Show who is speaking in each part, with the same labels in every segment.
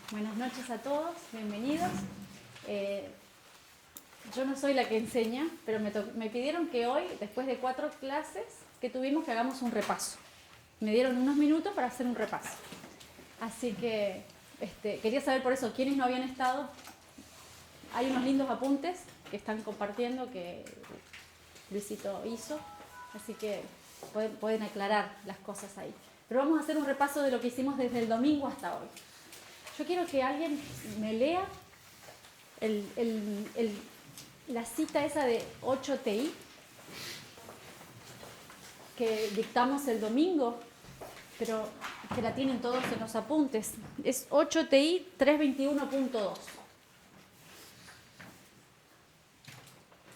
Speaker 1: Buenas noches a todos, bienvenidos. Yo no soy la que enseña, pero me pidieron que hoy, después de 4 clases que tuvimos, que hagamos un repaso. Me dieron unos minutos para hacer un repaso. Así que quería saber por eso quiénes no habían estado. Hay unos lindos apuntes que están compartiendo que Luisito hizo, así que pueden aclarar las cosas ahí. Pero vamos a hacer un repaso de lo que hicimos desde el domingo hasta hoy. Yo quiero que alguien me lea la cita esa de 8TI que dictamos el domingo, pero que la tienen todos en los apuntes. Es 8TI 321.2.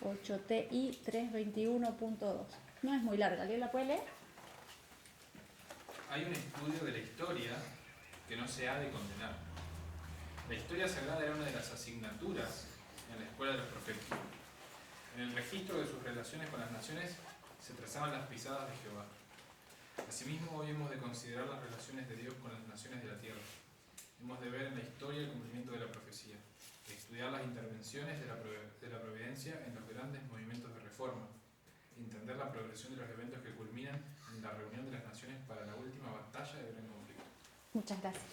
Speaker 1: 8TI 321.2. No es muy larga, ¿alguien la puede leer?
Speaker 2: Hay un estudio de la historia que no se ha de condenar. La historia sagrada era una de las asignaturas en la escuela de los profetas. En el registro de sus relaciones con las naciones se trazaban las pisadas de Jehová. Asimismo, hoy hemos de considerar las relaciones de Dios con las naciones de la tierra. Hemos de ver en la historia el cumplimiento de la profecía, de estudiar las intervenciones de la providencia en los grandes movimientos de reforma, entender la progresión de los eventos que culminan en la reunión de las naciones para la última batalla del gran conflicto.
Speaker 1: Muchas gracias.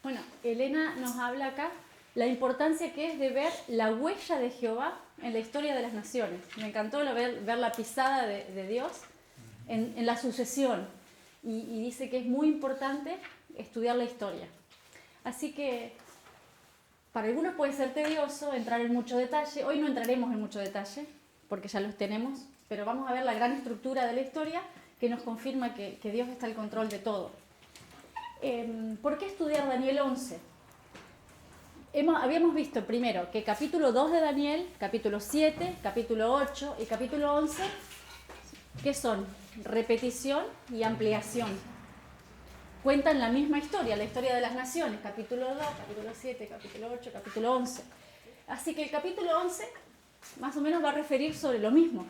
Speaker 1: Bueno, Elena nos habla acá la importancia que es de ver la huella de Jehová en la historia de las naciones. Me encantó ver la pisada de Dios en la sucesión y dice que es muy importante estudiar la historia. Así que para algunos puede ser tedioso entrar en mucho detalle. Hoy no entraremos en mucho detalle porque ya los tenemos, pero vamos a ver la gran estructura de la historia que nos confirma que Dios está al control de todo. ¿Por qué estudiar Daniel 11? Habíamos visto primero que capítulo 2 de Daniel, capítulo 7, capítulo 8 y capítulo 11, ¿qué son? Repetición y ampliación. Cuentan la misma historia, la historia de las naciones, capítulo 2, capítulo 7, capítulo 8, capítulo 11. Así que el capítulo 11 más o menos va a referir sobre lo mismo.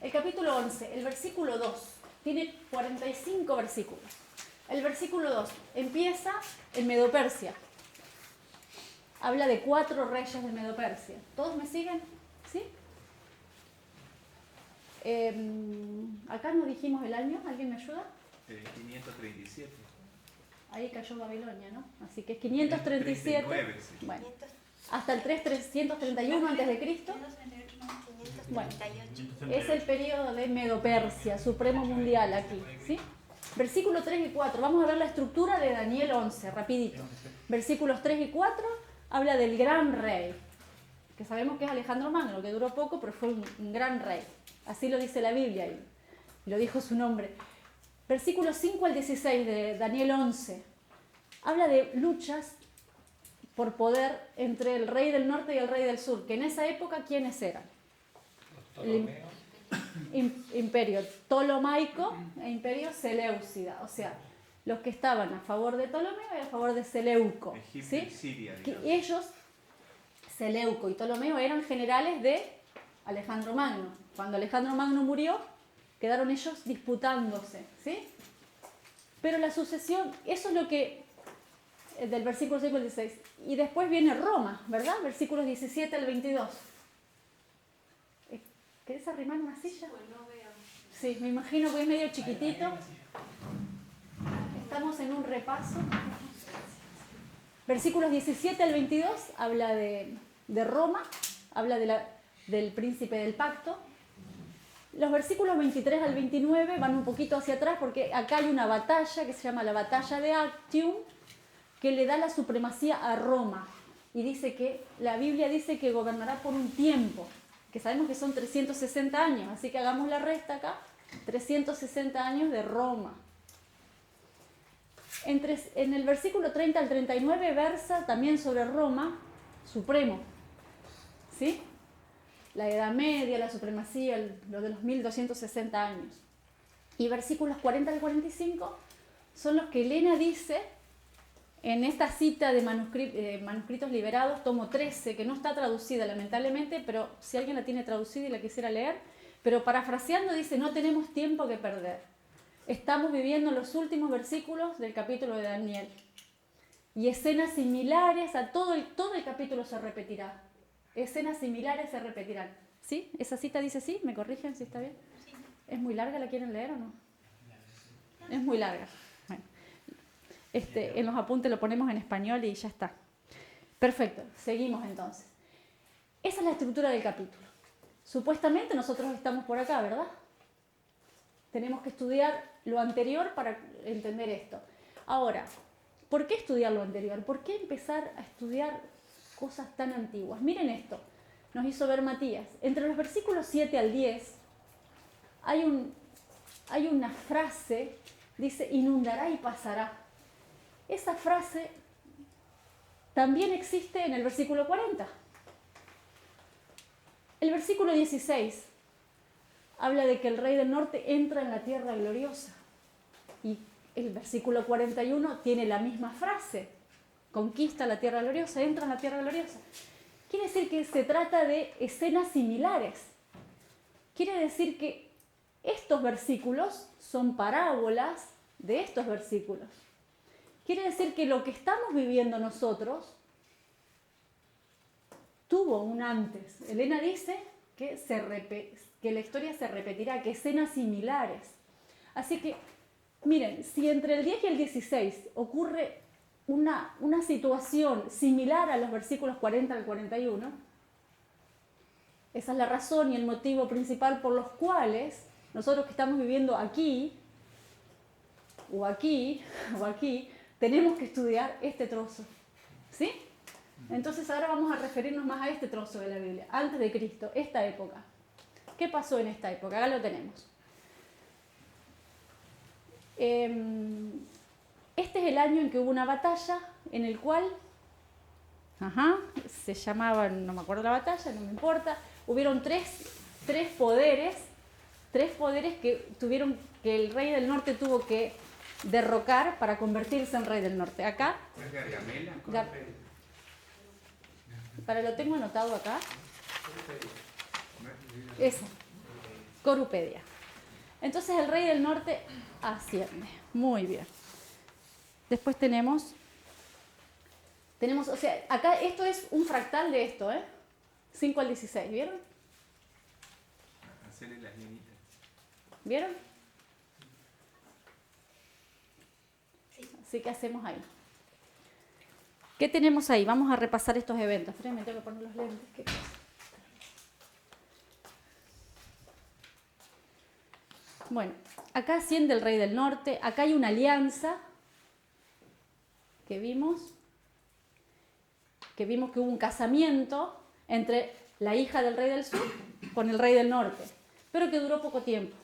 Speaker 1: El capítulo 11, el versículo 2, tiene 45 versículos. El versículo 2 empieza en Medo-Persia. Habla de 4 reyes de Medo-Persia. ¿Todos me siguen? ¿Sí? Acá no dijimos el año, ¿alguien me ayuda?
Speaker 3: 537.
Speaker 1: Ahí cayó Babilonia, ¿no? Así que es 537.
Speaker 3: 39, sí.
Speaker 1: Bueno, hasta el 331 a.C. Bueno, es el periodo de Medo-Persia, supremo mundial aquí, ¿sí? Versículos 3 y 4, vamos a ver la estructura de Daniel 11, rapidito. Versículos 3 y 4 habla del gran rey, que sabemos que es Alejandro Magno, que duró poco, pero fue un gran rey. Así lo dice la Biblia y lo dijo su nombre. Versículos 5 al 16 de Daniel 11 habla de luchas por poder entre el rey del norte y el rey del sur, que en esa época, ¿quiénes eran? El imperio ptolomaico e imperio seleucida, o sea, los que estaban a favor de Ptolomeo y a favor de Seleuco.
Speaker 3: Egipto
Speaker 1: ¿sí?
Speaker 3: y Siria, digamos.
Speaker 1: Ellos, Seleuco y Ptolomeo, eran generales de Alejandro Magno. Cuando Alejandro Magno murió, quedaron ellos disputándose, ¿sí? Pero la sucesión, eso es lo que, del versículo 5 al 16. Y después viene Roma, ¿verdad? Versículos 17 al 22. ¿Querés arrimar una silla? Sí, me imagino que es medio chiquitito. Estamos en un repaso. Versículos 17 al 22 habla de Roma, habla del príncipe del pacto. Los versículos 23 al 29 van un poquito hacia atrás porque acá hay una batalla que se llama la batalla de Actium, que le da la supremacía a Roma. Y dice que, la Biblia dice que gobernará por un tiempo, que sabemos que son 360 años, así que hagamos la resta acá, 360 años de Roma. En el versículo 30 al 39 versa también sobre Roma, supremo, ¿sí? La Edad Media, la supremacía, lo de los 1260 años. Y versículos 40 al 45 son los que Elena dice en esta cita de manuscritos liberados, tomo 13, que no está traducida lamentablemente, pero si alguien la tiene traducida y la quisiera leer, pero parafraseando dice, no tenemos tiempo que perder. Estamos viviendo los últimos versículos del capítulo de Daniel. Y escenas similares, a todo el capítulo se repetirá. Escenas similares se repetirán. ¿Sí? ¿Esa cita dice sí? ¿Me corrigen si está bien?
Speaker 4: Sí.
Speaker 1: ¿Es muy larga? ¿La quieren leer o no? Es muy larga. Bueno, en los apuntes lo ponemos en español y ya está. Perfecto, seguimos entonces. Esa es la estructura del capítulo. Supuestamente nosotros estamos por acá, ¿verdad? Tenemos que estudiar lo anterior para entender esto. Ahora, ¿por qué estudiar lo anterior? ¿Por qué empezar a estudiar cosas tan antiguas? Miren esto, nos hizo ver Matías. Entre los versículos 7 al 10 hay una frase, dice, inundará y pasará. Esa frase también existe en el versículo 40. El versículo 16 habla de que el rey del norte entra en la tierra gloriosa. Y el versículo 41 tiene la misma frase. Conquista la tierra gloriosa, entra en la tierra gloriosa. Quiere decir que se trata de escenas similares. Quiere decir que estos versículos son parábolas de estos versículos. Quiere decir que lo que estamos viviendo nosotros tuvo un antes. Elena dice que la historia se repetirá, que escenas similares. Así que, miren, si entre el 10 y el 16 ocurre una situación similar a los versículos 40 al 41, esa es la razón y el motivo principal por los cuales nosotros que estamos viviendo aquí, o aquí, o aquí, tenemos que estudiar este trozo. ¿Sí? Entonces ahora vamos a referirnos más a este trozo de la Biblia, antes de Cristo, esta época. ¿Qué pasó en esta época? Acá lo tenemos. Este es el año en que hubo una batalla en el cual, se llamaba, no me acuerdo la batalla, no me importa, hubieron tres poderes que el rey del norte tuvo que derrocar para convertirse en rey del norte. Acá,
Speaker 3: ¿Es Gargamela?
Speaker 1: para lo tengo anotado acá, eso, Corupedia. Entonces el rey del norte asciende, muy bien. Después tenemos, o sea, acá esto es un fractal de esto, 5 al 16, ¿vieron?
Speaker 3: Hacerle las linitas.
Speaker 1: ¿Vieron? Así que hacemos ahí. ¿Qué tenemos ahí? Vamos a repasar estos eventos. Esperen, me tengo que poner los lentes. ¿Qué pasa? Bueno, acá asciende el rey del norte. Acá hay una alianza que vimos que hubo un casamiento entre la hija del rey del sur con el rey del norte, pero que duró poco tiempo.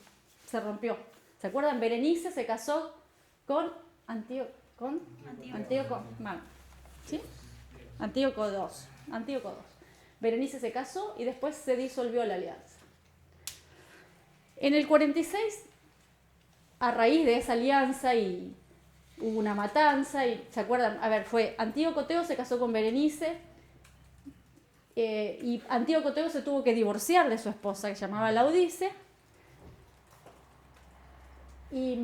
Speaker 1: Se rompió. ¿Se acuerdan? Berenice se casó con Antíoco Magno. ¿Sí? Antíoco II. Berenice se casó y después se disolvió la alianza. En el 46, a raíz de esa alianza y hubo una matanza, y ¿se acuerdan? A ver, fue Antíoco II se casó con Berenice y Antíoco II se tuvo que divorciar de su esposa que se llamaba Laodice y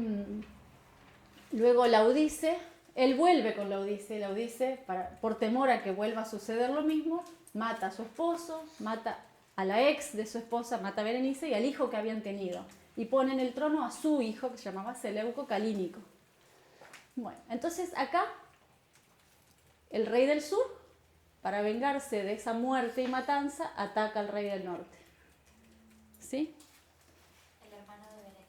Speaker 1: luego Laodice, él vuelve con Laodice por temor a que vuelva a suceder lo mismo, mata a su esposo, mata a la ex de su esposa, mata a Berenice y al hijo que habían tenido y pone en el trono a su hijo que se llamaba Seleuco Calínico. Bueno, entonces acá el rey del sur, para vengarse de esa muerte y matanza, ataca al rey del norte. ¿Sí?
Speaker 4: El hermano de Berenice.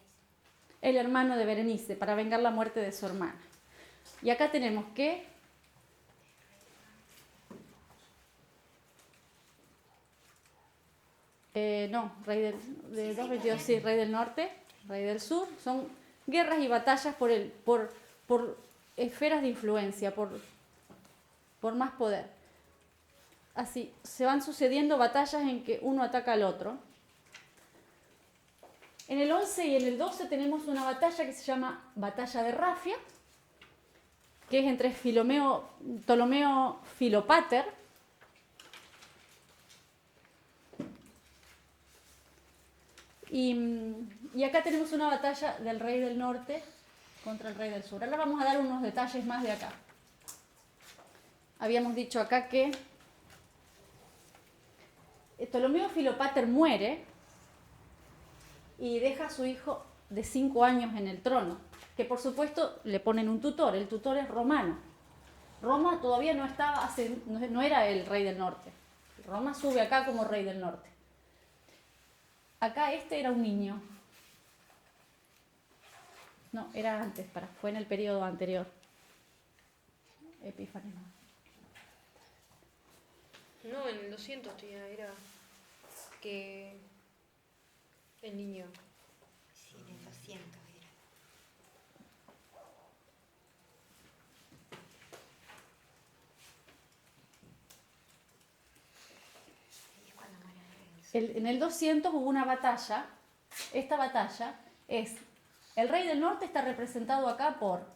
Speaker 1: El hermano de Berenice, para vengar la muerte de su hermana. Y acá tenemos que rey del norte, rey del sur, son guerras y batallas por esferas de influencia, por más poder. Así, se van sucediendo batallas en que uno ataca al otro. En el 11 y en el 12 tenemos una batalla que se llama Batalla de Rafia, que es entre Ptolomeo Filopater y acá tenemos una batalla del rey del norte contra el rey del sur. Ahora vamos a dar unos detalles más de acá. habíamos dicho acá que Ptolomeo Filopater muere y deja a su hijo de 5 años en el trono, que por supuesto le ponen un tutor. El tutor es Romano. Roma todavía no estaba, no era el rey del norte. Roma sube acá como rey del norte. Acá este era un niño. No, era antes, fue en el periodo anterior. Epífanes.
Speaker 5: No, en el 200 tía, era que el niño.
Speaker 4: Sí, en el 200 era. Ahí es cuando muere el rey.
Speaker 1: En el 200 hubo una batalla. Esta batalla es, el rey del norte está representado acá por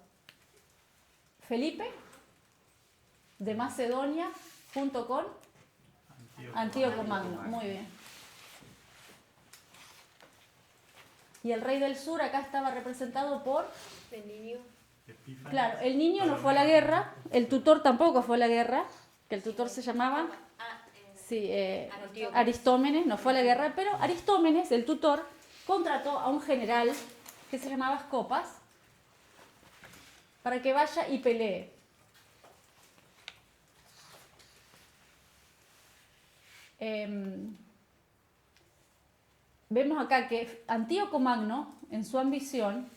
Speaker 1: Felipe de Macedonia junto con Antíoco Magno. Muy bien. Y el rey del sur acá estaba representado por,
Speaker 5: El niño.
Speaker 1: claro, el niño no fue a la guerra, el tutor tampoco fue a la guerra, que el tutor se llamaba sí, Aristómenes, no fue a la guerra, pero Aristómenes, el tutor, contrató a un general que se llamaba Scopas para que vaya y pelee. Vemos acá que Antíoco Magno, en su ambición,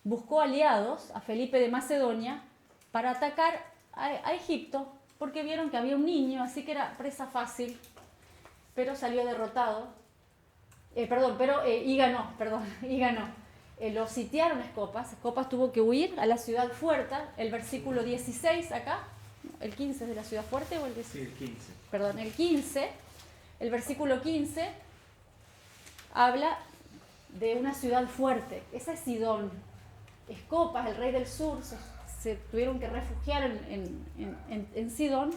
Speaker 1: buscó aliados a Felipe de Macedonia para atacar a Egipto, porque vieron que había un niño, así que era presa fácil, pero salió derrotado. Y ganó. Lo sitiaron Escopas. Escopas tuvo que huir a la ciudad fuerte. El versículo 16 acá, el 15 es de la ciudad fuerte o el 16?
Speaker 3: Sí, el 15.
Speaker 1: Perdón, el 15, el versículo 15 habla de una ciudad fuerte. Esa es Sidón. Escopas, el rey del sur, se tuvieron que refugiar en Sidón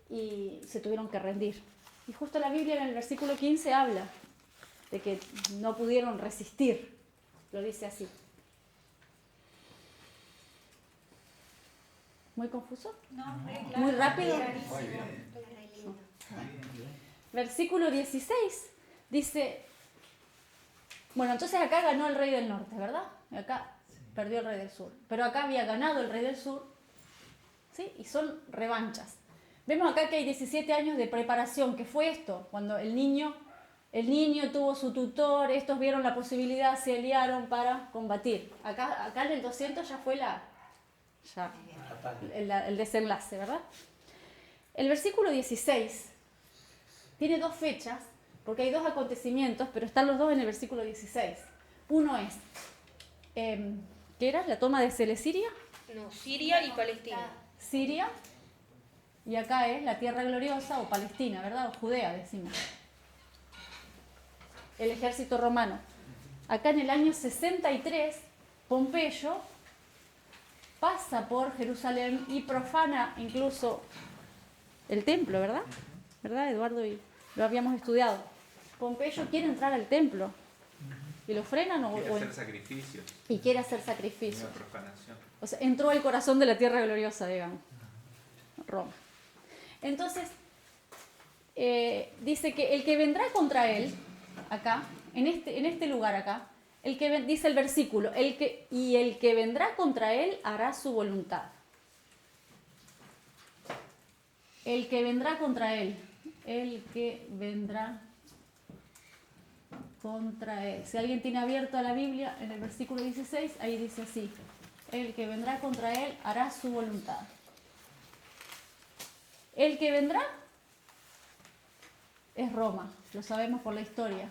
Speaker 1: y se tuvieron que rendir. Y justo la Biblia en el versículo 15 habla de que no pudieron resistir. Lo dice así. ¿Muy confuso?
Speaker 4: No,
Speaker 1: ¿Muy rápido?
Speaker 4: clarísimo.
Speaker 1: Versículo 16 dice, bueno, entonces acá ganó el rey del norte, ¿verdad? Y acá perdió el rey del sur. Pero acá había ganado el rey del sur, ¿sí? Y son revanchas. Vemos acá que hay 17 años de preparación. ¿Qué fue esto? Cuando el niño tuvo su tutor, estos vieron la posibilidad, se aliaron para combatir. Acá en el 200 ya fue el desenlace, ¿verdad? El versículo 16 tiene dos fechas, porque hay dos acontecimientos, pero están los dos en el versículo 16. Uno es, ¿qué era? ¿La toma de Seleciria?
Speaker 5: No, Siria y Palestina.
Speaker 1: Siria, y acá es la tierra gloriosa o Palestina, ¿verdad? O Judea, decimos. El ejército romano. Acá en el año 63, Pompeyo pasa por Jerusalén y profana incluso el templo, ¿verdad? ¿Verdad, Eduardo? Y lo habíamos estudiado. Pompeyo quiere entrar al templo y lo frenan
Speaker 3: Quiere hacer sacrificios.
Speaker 1: y quiere hacer sacrificios.
Speaker 3: Una profanación.
Speaker 1: O sea, entró al corazón de la tierra gloriosa, digamos. Roma. Entonces, dice que el que vendrá contra él, acá, en este lugar acá, dice el versículo, el que vendrá contra él hará su voluntad. El que vendrá contra él, el que vendrá contra él. Si alguien tiene abierto a la Biblia, en el versículo 16, ahí dice así, el que vendrá contra él hará su voluntad. El que vendrá es Roma, lo sabemos por la historia.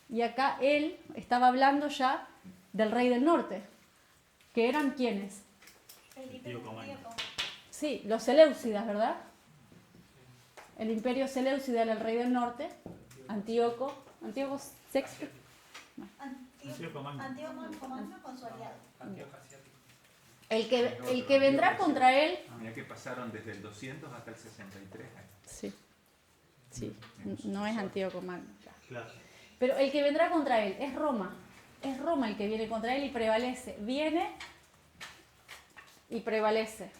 Speaker 1: Y acá él estaba hablando ya del rey del norte, que eran ¿quiénes? Sí, los seleucidas, ¿verdad? El imperio seleucida era el rey del norte, Antíoco VI.
Speaker 6: Antíoco Magno con su aliado.
Speaker 1: El que vendrá contra él.
Speaker 3: Mira que pasaron desde el 200 hasta el 63.
Speaker 1: Sí, no es Antíoco Magno.
Speaker 6: Claro.
Speaker 1: Pero el que vendrá contra él es Roma. Es Roma el que viene contra él y prevalece. Viene y prevalece.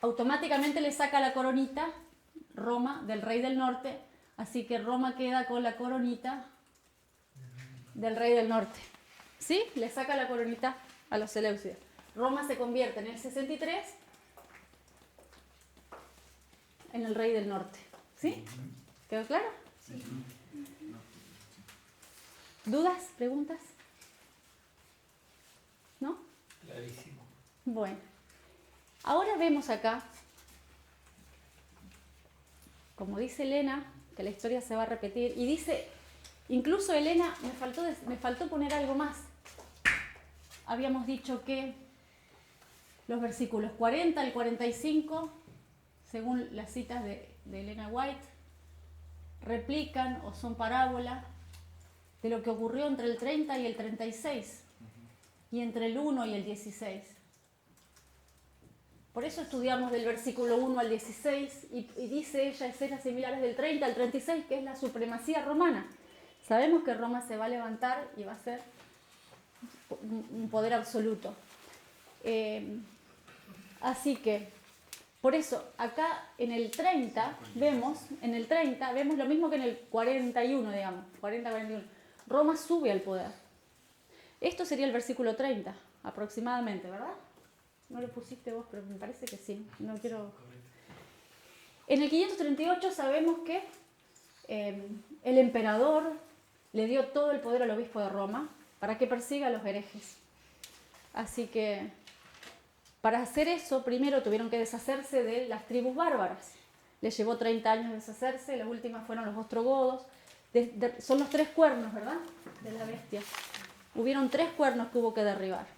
Speaker 1: Automáticamente le saca la coronita Roma del rey del norte, así que Roma queda con la coronita del rey del norte. ¿Sí? Le saca la coronita a los seleucidas. Roma se convierte en el 63 en el rey del norte. ¿Sí? ¿Quedó claro?
Speaker 6: Sí.
Speaker 1: ¿Dudas? ¿Preguntas? ¿No?
Speaker 7: Clarísimo.
Speaker 1: Bueno. Ahora vemos acá, como dice Elena, que la historia se va a repetir, y dice, incluso Elena, me faltó poner algo más. Habíamos dicho que los versículos 40 al 45, según las citas de Elena White, replican o son parábola de lo que ocurrió entre el 30 y el 36 y entre el 1 y el 16. Por eso estudiamos del versículo 1 al 16 y dice ella escenas similares del 30 al 36, que es la supremacía romana. Sabemos que Roma se va a levantar y va a ser un poder absoluto. Así que, por eso, acá en el 30 vemos lo mismo que en el 41, digamos, 40-41. Roma sube al poder. Esto sería el versículo 30, aproximadamente, ¿verdad? No lo pusiste vos, pero me parece que sí. No quiero... En el 538 sabemos que el emperador le dio todo el poder al obispo de Roma para que persiga a los herejes. Así que para hacer eso, primero tuvieron que deshacerse de las tribus bárbaras. Les llevó 30 años deshacerse, las últimas fueron los ostrogodos. Son los 3 cuernos, ¿verdad? De la bestia. Hubieron 3 cuernos que hubo que derribar.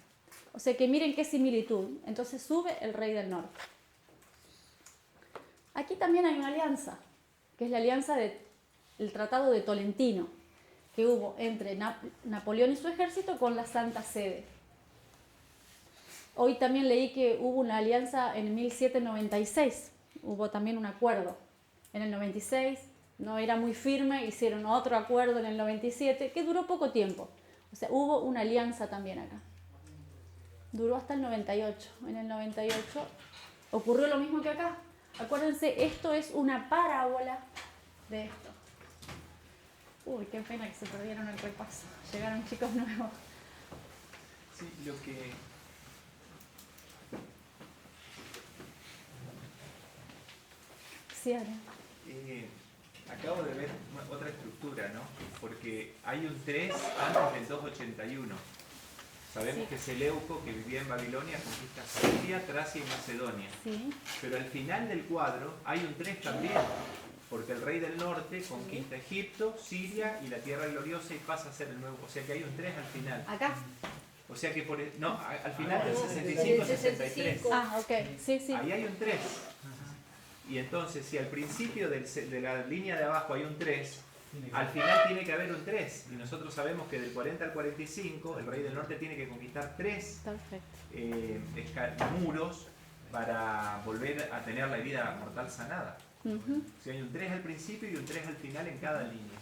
Speaker 1: O sea que miren qué similitud. Entonces sube el rey del norte. Aquí también hay una alianza, que es la alianza del Tratado de Tolentino, que hubo entre Napoleón y su ejército con la Santa Sede. Hoy también leí que hubo una alianza en 1796, hubo también un acuerdo. En el 96 no era muy firme, hicieron otro acuerdo en el 97, que duró poco tiempo. O sea, hubo una alianza también acá. Duró hasta el 98. En el 98 ocurrió lo mismo que acá. Acuérdense, esto es una parábola de esto. Uy, qué pena que se perdieron el repaso. Llegaron chicos nuevos.
Speaker 3: Sí, lo que...
Speaker 1: Sí, ahora.
Speaker 3: Acabo de ver otra estructura, ¿no? Porque hay un 3 antes del 281. Sabemos que Seleuco, que vivía en Babilonia, conquista Siria, Tracia y Macedonia.
Speaker 1: Sí.
Speaker 3: Pero al final del cuadro hay un 3 también, porque el rey del norte conquista Egipto, Siria y la Tierra Gloriosa y pasa a ser el nuevo. O sea que hay un 3 al final.
Speaker 1: ¿Acá?
Speaker 3: O sea que al final del 65-63.
Speaker 1: Ah, ok. Sí, sí.
Speaker 3: Ahí hay un 3. Y entonces, si al principio de la línea de abajo hay un 3, al final tiene que haber un 3. Y nosotros sabemos que del 40 al 45, el rey del norte tiene que conquistar 3 muros para volver a tener la herida mortal sanada. Si hay un 3 al principio y un 3 al final en cada línea.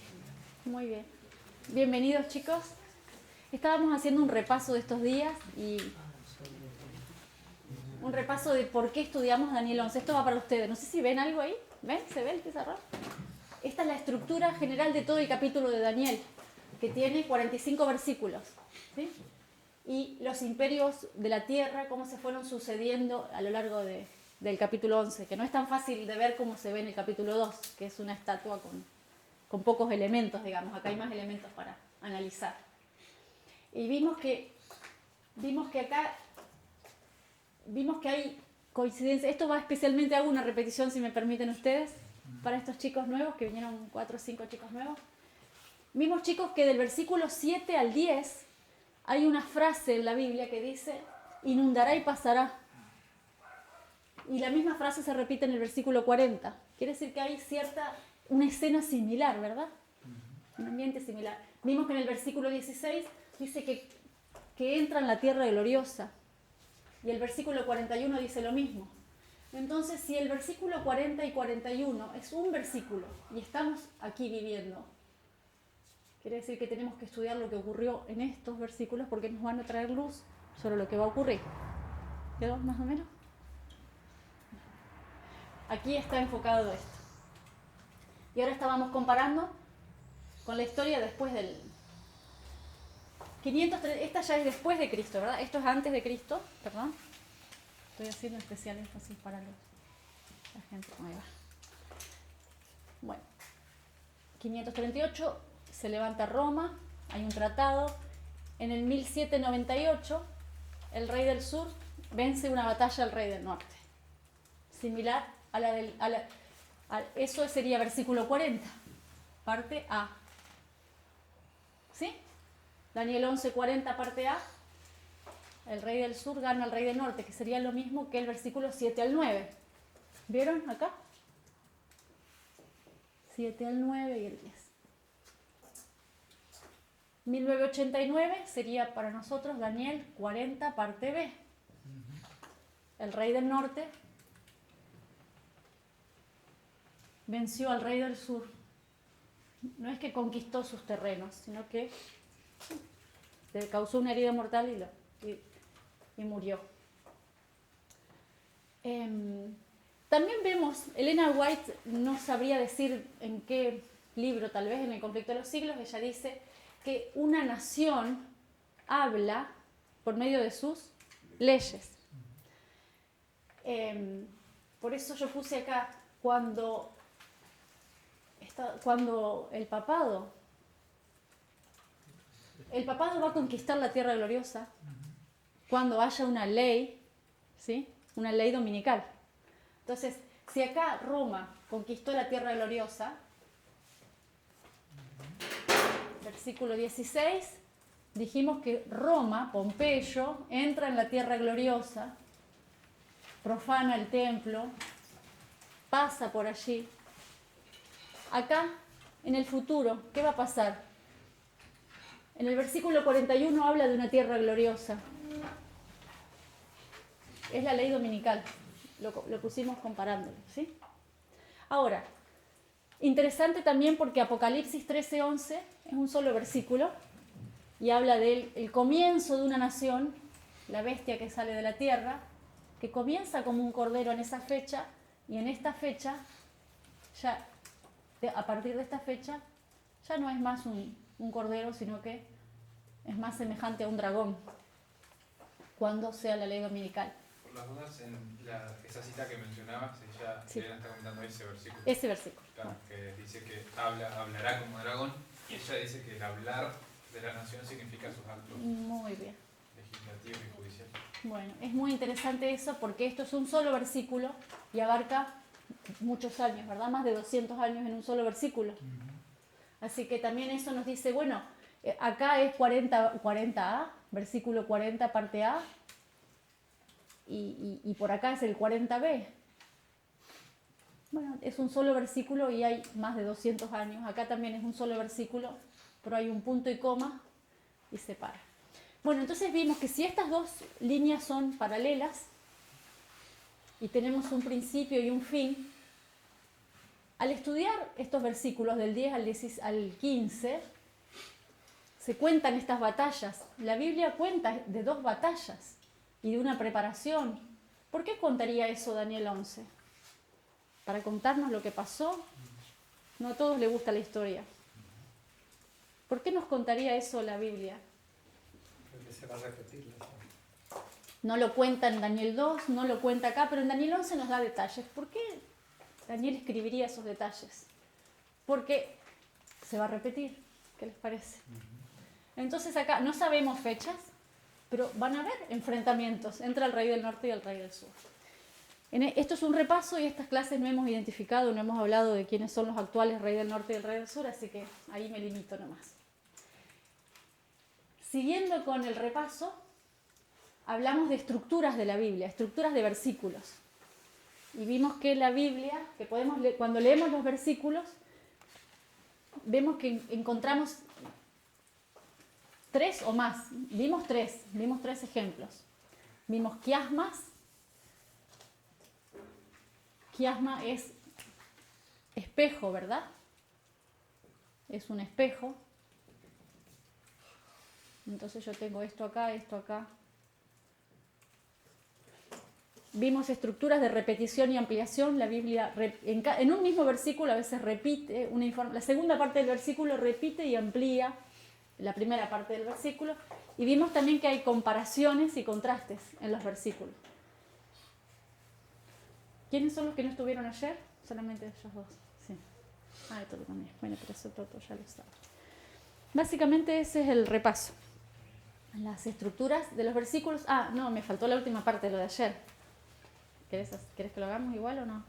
Speaker 1: Muy bien. Bienvenidos, chicos. Estábamos haciendo un repaso de estos días y un repaso de por qué estudiamos Daniel 11. Esto va para ustedes. No sé si ven algo ahí. ¿Ven? ¿Se ve el pizarrón? Esta es la estructura general de todo el capítulo de Daniel, que tiene 45 versículos. ¿Sí? Y los imperios de la tierra, cómo se fueron sucediendo a lo largo del capítulo 11, que no es tan fácil de ver como se ve en el capítulo 2, que es una estatua con pocos elementos, digamos. Acá hay más elementos para analizar. Y vimos que hay coincidencia. Esto va especialmente, hago una repetición si me permiten ustedes, para estos chicos nuevos, que vinieron 4 o 5 chicos nuevos. Vimos, chicos, que del versículo 7 al 10 hay una frase en la Biblia que dice, inundará y pasará. Y la misma frase se repite en el versículo 40. Quiere decir que hay una escena similar, ¿verdad? Un ambiente similar. Vimos que en el versículo 16 dice que entra en la tierra gloriosa. Y el versículo 41 dice lo mismo. Entonces, si el versículo 40 y 41 es un versículo y estamos aquí viviendo, quiere decir que tenemos que estudiar lo que ocurrió en estos versículos porque nos van a traer luz sobre lo que va a ocurrir. ¿Quedó más o menos? Aquí está enfocado esto. Y ahora estábamos comparando con la historia después del 530. Esta ya es después de Cristo, ¿verdad? Esto es antes de Cristo, perdón. Estoy haciendo especial énfasis para la gente nueva. Bueno, 538 se levanta Roma, hay un tratado. En el 1798 el rey del sur vence una batalla al rey del norte, similar a la del... eso sería versículo 40, parte A. ¿Sí? Daniel 11:40, parte A. El rey del sur gana al rey del norte, que sería lo mismo que el versículo 7 al 9. ¿Vieron acá? 7 al 9 y el 10. 1989 sería para nosotros Daniel 40, parte B. El rey del norte venció al rey del sur. No es que conquistó sus terrenos, sino que le causó una herida mortal y murió. También vemos, Elena White no sabría decir en qué libro, tal vez en El conflicto de los siglos, ella dice que una nación habla por medio de sus leyes. Por eso yo puse acá, cuando el papado va a conquistar la tierra gloriosa, cuando haya una ley, ¿sí? Una ley dominical. Entonces, si acá Roma conquistó la tierra gloriosa, versículo 16, dijimos que Roma, Pompeyo, entra en la tierra gloriosa, profana el templo, pasa por allí. Acá, en el futuro, ¿qué va a pasar? En el versículo 41 habla de una tierra gloriosa. Es la ley dominical. Lo pusimos comparándolo, ¿sí? Ahora, interesante también porque Apocalipsis 13:11 es un solo versículo y habla del comienzo de una nación, la bestia que sale de la tierra, que comienza como un cordero en esa fecha, y en esta fecha, a partir de esta fecha, ya no es más un cordero, sino que es más semejante a un dragón, cuando sea la ley dominical.
Speaker 2: Por las dudas, en esa cita que mencionabas, ella
Speaker 1: Sí.
Speaker 2: Elena está comentando ese versículo.
Speaker 1: Ese versículo.
Speaker 2: Claro, que dice que hablará como dragón, y ella dice que el hablar de la nación significa sus actos
Speaker 1: Muy bien.
Speaker 2: legislativos y judiciales.
Speaker 1: Bueno, es muy interesante eso porque esto es un solo versículo y abarca muchos años, ¿verdad? Más de 200 años en un solo versículo. Así que también eso nos dice, bueno, acá es 40A, versículo 40, parte A, y por acá es el 40B. Bueno, es un solo versículo y hay más de 200 años. Acá también es un solo versículo, pero hay un punto y coma y se para. Bueno, entonces vimos que si estas dos líneas son paralelas y tenemos un principio y un fin, al estudiar estos versículos del 10 al 15, se cuentan estas batallas. La Biblia cuenta de 2 batallas y de una preparación. ¿Por qué contaría eso Daniel 11? ¿Para contarnos lo que pasó? No a todos les gusta la historia. ¿Por qué nos contaría eso la Biblia?
Speaker 7: Porque se va a repetir la historia.
Speaker 1: No lo cuenta en Daniel 2, no lo cuenta acá, pero en Daniel 11 nos da detalles. ¿Por qué Daniel escribiría esos detalles? Porque se va a repetir. ¿Qué les parece? Entonces acá no sabemos fechas, pero van a haber enfrentamientos entre el rey del norte y el rey del sur. Esto es un repaso y estas clases no hemos identificado, no hemos hablado de quiénes son los actuales rey del norte y el rey del sur, así que ahí me limito nomás. Siguiendo con el repaso, hablamos de estructuras de la Biblia, estructuras de versículos. Y vimos que la Biblia, que podemos cuando leemos los versículos, vemos que encontramos 3 o más. Vimos tres ejemplos. Vimos quiasmas. Quiasma es espejo, ¿verdad? Es un espejo. Entonces yo tengo esto acá, vimos estructuras de repetición y ampliación. La Biblia en un mismo versículo a veces repite la segunda parte del versículo repite y amplía la primera parte del versículo. Y vimos también que hay comparaciones y contrastes en los versículos. ¿Quiénes son los que no estuvieron ayer? Solamente ellos dos. Sí. Ah, esto también. Bueno, pero eso todo ya lo estaba. Básicamente ese es el repaso. Las estructuras de los versículos. Ah, no, me faltó la última parte de lo de ayer. ¿Querés que lo hagamos igual o no?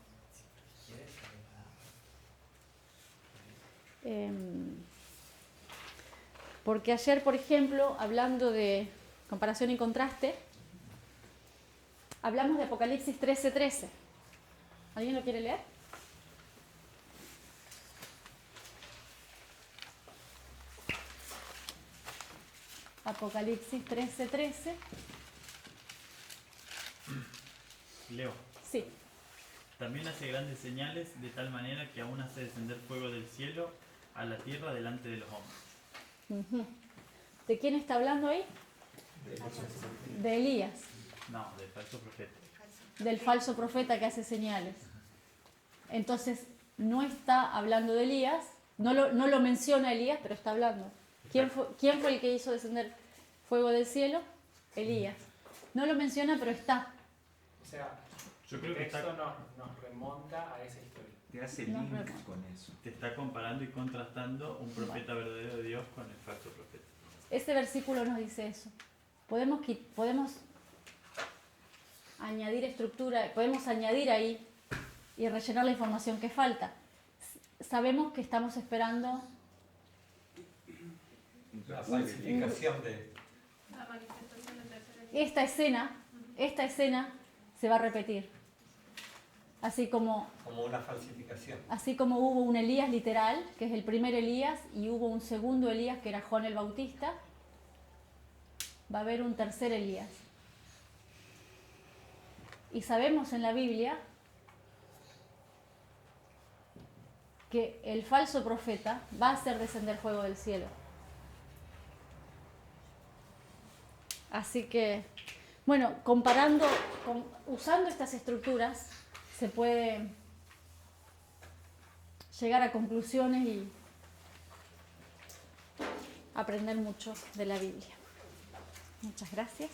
Speaker 1: Porque ayer, por ejemplo, hablando de comparación y contraste, hablamos de Apocalipsis 13:13. ¿Alguien lo quiere leer? Apocalipsis 13:13.
Speaker 8: Leo.
Speaker 1: Sí.
Speaker 8: También hace grandes señales de tal manera que aún hace descender fuego del cielo a la tierra delante de los hombres.
Speaker 1: Uh-huh. ¿De quién está hablando ahí? De Elías.
Speaker 8: No, del falso profeta.
Speaker 1: Del falso profeta que hace señales. Entonces, no está hablando de Elías, no lo menciona Elías, pero está hablando. ¿Quién fue el que hizo descender fuego del cielo? Elías. No lo menciona, pero está.
Speaker 9: O sea,
Speaker 8: Yo creo
Speaker 9: el
Speaker 8: que
Speaker 9: texto nos remonta a esa historia.
Speaker 3: Te hace
Speaker 1: No,
Speaker 3: link
Speaker 1: no.
Speaker 3: con eso.
Speaker 8: Te está comparando y contrastando un profeta verdadero de Dios con el falso profeta.
Speaker 1: Ese versículo nos dice eso. Podemos añadir estructura, podemos añadir ahí y rellenar la información que falta. Sabemos que estamos esperando
Speaker 7: La falsificación de...
Speaker 1: esta escena se va a repetir. Así como
Speaker 7: una falsificación.
Speaker 1: hubo un Elías literal, que es el primer Elías, y hubo un segundo Elías, que era Juan el Bautista, va a haber un tercer Elías. Y sabemos en la Biblia que el falso profeta va a hacer descender fuego del cielo. Así que, bueno, usando estas estructuras, se puede llegar a conclusiones y aprender mucho de la Biblia. Muchas gracias.